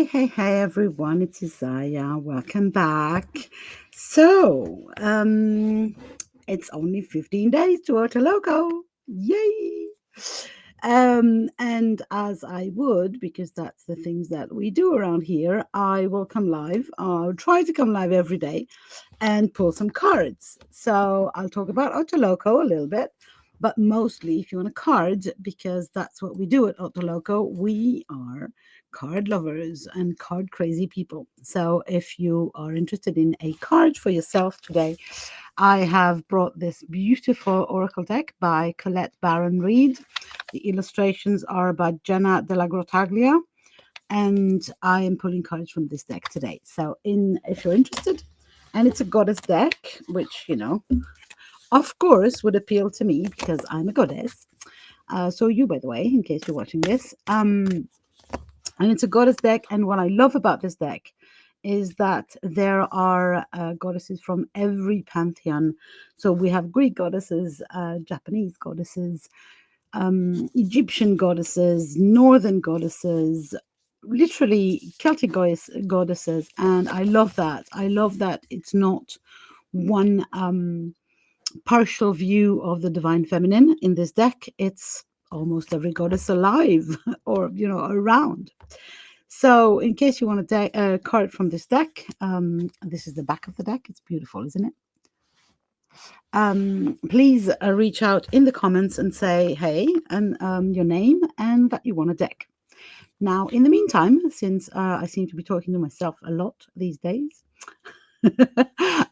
Hey, everyone, it's Isaya. Welcome back. So, it's only 15 days to OTALOCO. Yay! And as I would, because that's the things that we do around here, I will come live. I'll try to come live every day and pull some cards. So I'll talk about OTALOCO a little bit, but mostly if you want a card, because that's what we do at OTALOCO, we are card lovers and card crazy people. So if you are interested in a card for yourself today, I have brought this beautiful oracle deck by Colette Baron Reed. The illustrations are by Jenna della Grottaglia, and I am pulling cards from this deck today. So if you're interested, and it's a goddess deck, which, of course would appeal to me because I'm a goddess. So you, by the way, in case you're watching this. And it's a goddess deck. And what I love about this deck is that there are goddesses from every pantheon. So we have Greek goddesses, Japanese goddesses, Egyptian goddesses, Northern goddesses, literally Celtic goddesses. And I love that. I love that it's not one partial view of the divine feminine in this deck. It's almost every goddess alive or around. So in case you want a card from this deck, this is the back of the deck. It's beautiful, isn't it? Please reach out in the comments and say hey and your name and that you want a deck. Now, in the meantime, since I seem to be talking to myself a lot these days,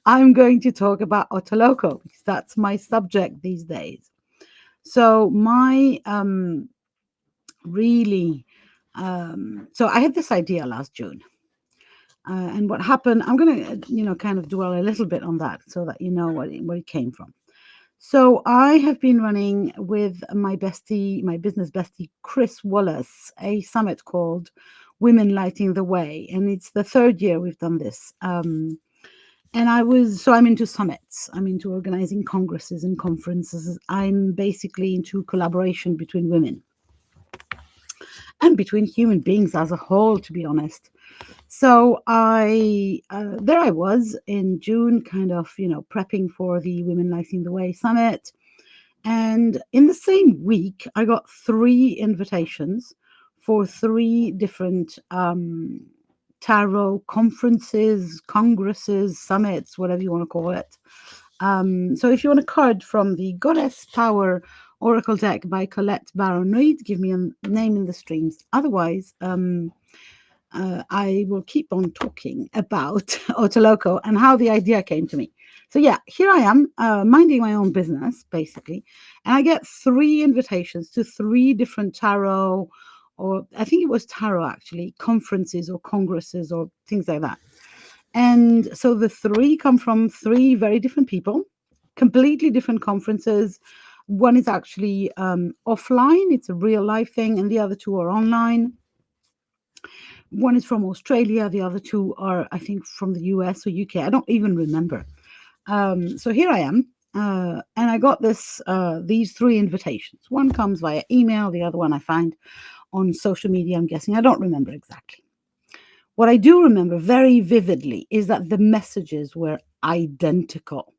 I'm going to talk about OTALOCO because that's my subject these days. So my so I had this idea last June. And what happened, I'm going to, kind of dwell a little bit on that so that you know where it came from. So I have been running with my business bestie, Chris Wallace, a summit called Women Lighting the Way. And it's the third year we've done this. And I'm into summits. I'm into organizing congresses and conferences. I'm basically into collaboration between women and between human beings as a whole, to be honest. So there I was in June, kind of, prepping for the Women Lighting the Way Summit. And in the same week, I got 3 invitations for 3 different tarot conferences, congresses, summits, whatever you want to call it. So if you want a card from the Goddess Power Oracle deck by Colette Baron Reed, give me a name in the streams. Otherwise, I will keep on talking about OTALOCO and how the idea came to me. So yeah, here I am, minding my own business, basically. And I get 3 invitations to 3 different tarot, or I think it was tarot actually, conferences or congresses or things like that. And so the 3 come from 3 very different people, completely different conferences. One is actually offline, it's a real life thing, and the other 2 are online. One is from Australia, the other 2 are, I think, from the US or UK. I don't even remember. So here I am, and I got these 3 invitations. One comes via email, the other one I find on social media, I'm guessing. I don't remember exactly. What I do remember very vividly is that the messages were identical.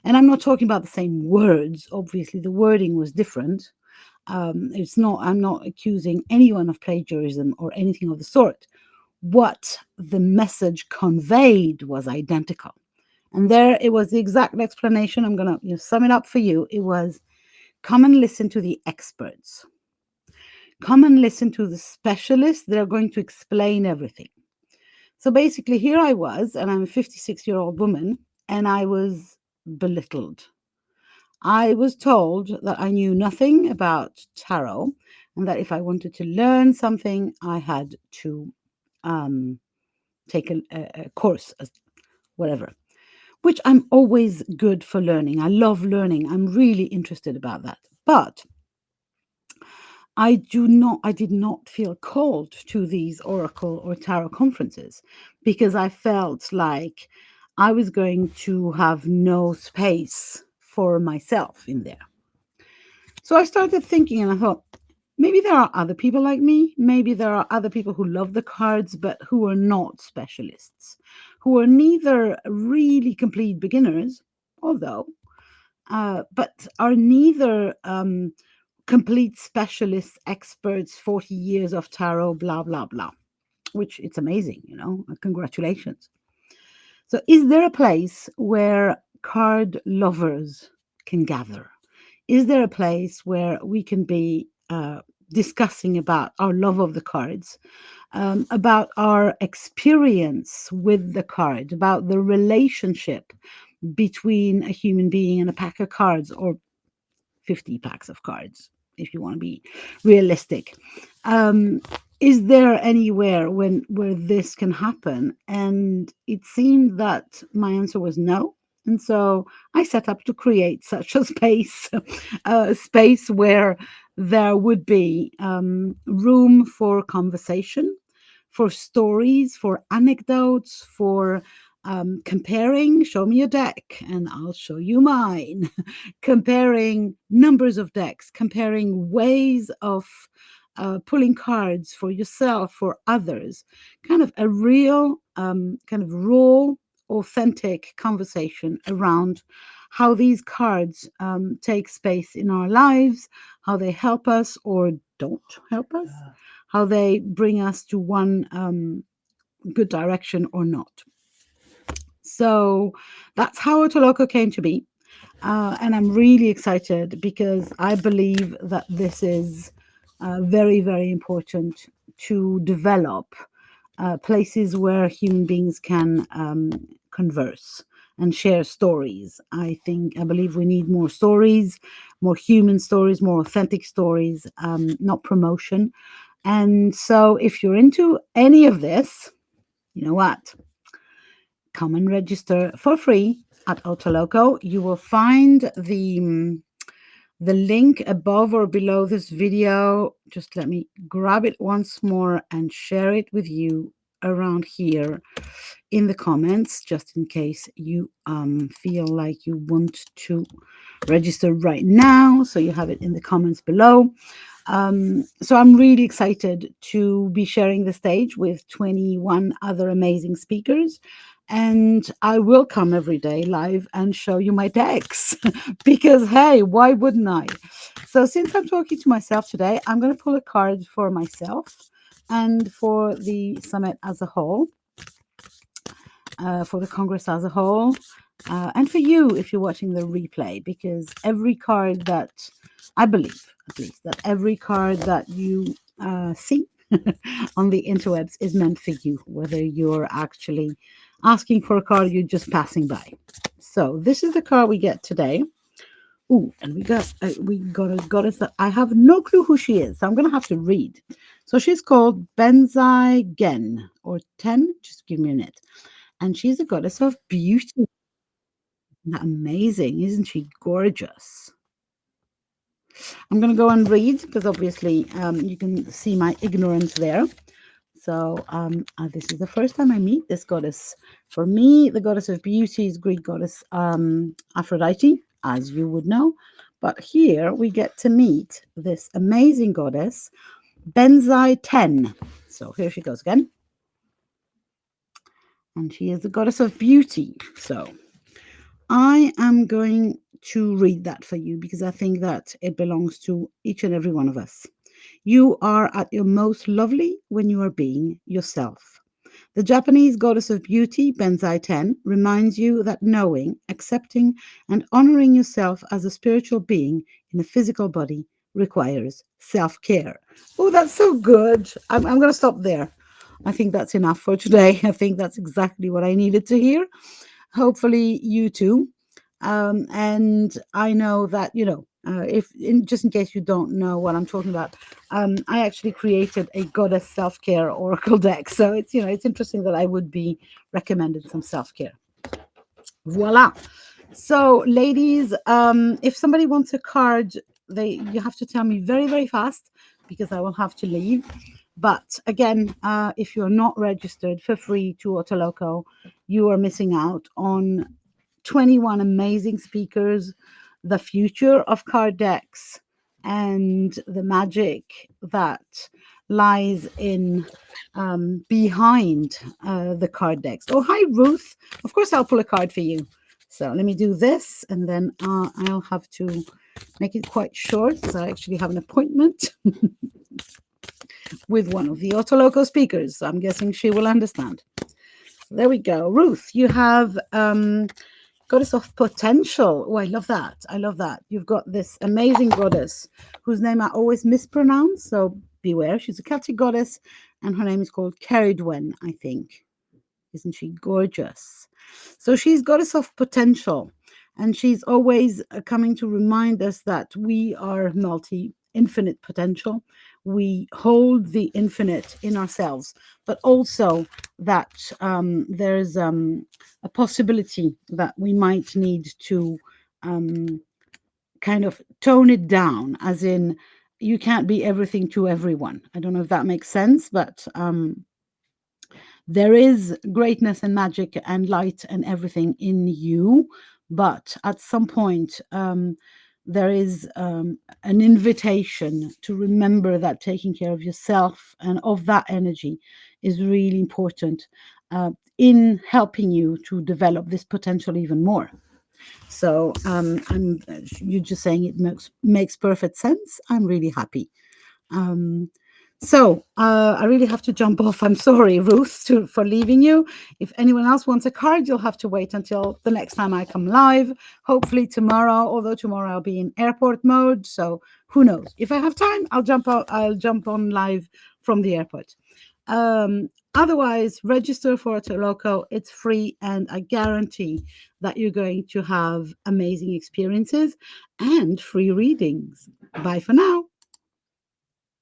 And I'm not talking about the same words. Obviously, the wording was different. I'm not accusing anyone of plagiarism or anything of the sort. What the message conveyed was identical. And there it was the exact explanation. I'm going to sum it up for you. It was, come and listen to the experts. Come and listen to the specialists. They're going to explain everything. So basically, here I was, and I'm a 56-year-old woman, and I was belittled. I was told that I knew nothing about tarot, and that if I wanted to learn something, I had to take a course, whatever, which I'm always good for learning. I love learning. I'm really interested about that. But I did not feel called to these oracle or tarot conferences because I felt like I was going to have no space for myself in there. So I started thinking and I thought, Maybe there are other people like me. Maybe there are other people who love the cards, but who are not specialists, who are neither really complete beginners, although, but are neither complete specialists, experts, 40 years of tarot, blah, blah, blah, which it's amazing, congratulations. So, is there a place where card lovers can gather? Is there a place where we can be discussing about our love of the cards, about our experience with the card, about the relationship between a human being and a pack of cards, or 50 packs of cards, if you want to be realistic? Um, is there anywhere where this can happen? And it seemed that my answer was no. And so I set up to create such a space, a space where there would be room for conversation, for stories, for anecdotes, for comparing. Show me a deck and I'll show you mine. Comparing numbers of decks, comparing ways of pulling cards for yourself, for others, kind of a real, kind of raw, authentic conversation around how these cards take space in our lives, how they help us or don't help us, how they bring us to one good direction or not. So that's how Otoloco came to be. And I'm really excited because I believe that this is very, very important to develop places where human beings can converse and share stories. I believe we need more stories, more human stories, more authentic stories, not promotion. And so if you're into any of this, you know what? Come and register for free at Otoloco. You will find the link above or below this video. Just let me grab it once more and share it with you around here in the comments, just in case you feel like you want to register right now. So you have it in the comments below. So I'm really excited to be sharing the stage with 21 other amazing speakers. And I will come every day live and show you my decks because, hey, why wouldn't I? So, since I'm talking to myself today, I'm going to pull a card for myself and for the summit as a whole, for the Congress as a whole, and for you if you're watching the replay, because every card that I believe, at least, that every card that you see on the interwebs is meant for you, whether you're actually asking for a card or you're just passing by. So this is the card we get today. Ooh, and we got a goddess that I have no clue who she is, so I'm gonna have to read. So she's called Benzai Gen or Ten. Just give me a minute. And she's a goddess of beauty. Isn't that amazing? Isn't she gorgeous? I'm going to go and read because obviously you can see my ignorance there. So this is the first time I meet this goddess. For me, the goddess of beauty is Greek goddess Aphrodite, as you would know. But here we get to meet this amazing goddess, Benzai 10. So here she goes again. And she is the goddess of beauty. So I am going to read that for you because I think that it belongs to each and every one of us. You are at your most lovely when you are being yourself. The Japanese goddess of beauty, Benzai Ten, reminds you that knowing, accepting, and honoring yourself as a spiritual being in a physical body requires self care. Oh, that's so good. I'm going to stop there. I think that's enough for today. I think that's exactly what I needed to hear. Hopefully, you too. And I know that, just in case you don't know what I'm talking about, I actually created a goddess self care oracle deck. So it's interesting that I would be recommended some self care. Voila. So, ladies, if somebody wants a card, you have to tell me very, very fast because I will have to leave. But again, if you're not registered for free to Otoloco, you are missing out on 21 amazing speakers, the future of card decks, and the magic that lies in behind the card decks. Oh, hi, Ruth. Of course, I'll pull a card for you. So let me do this, and then I'll have to make it quite short because I actually have an appointment with one of the Otoloco speakers. So I'm guessing she will understand. There we go. Ruth, you have goddess of potential. Oh, I love that. I love that. You've got this amazing goddess whose name I always mispronounce. So beware. She's a Celtic goddess, and her name is called Ceridwen, I think. Isn't she gorgeous? So she's goddess of potential, and she's always coming to remind us that we are infinite potential. We hold the infinite in ourselves, but also that there's a possibility that we might need to um, kind of tone it down, as in, you can't be everything to everyone. I don't know if that makes sense, but there is greatness and magic and light and everything in you, but at some point there is an invitation to remember that taking care of yourself and of that energy is really important in helping you to develop this potential even more. So you're just saying it makes perfect sense. I'm really happy. um, I really have to jump off. I'm sorry, Ruth, for leaving you. If anyone else wants a card, you'll have to wait until the next time I come live. Hopefully tomorrow, although tomorrow I'll be in airport mode. So who knows? If I have time, I'll jump out. I'll jump on live from the airport. Otherwise, register for Otoloco. It's free, and I guarantee that you're going to have amazing experiences and free readings. Bye for now.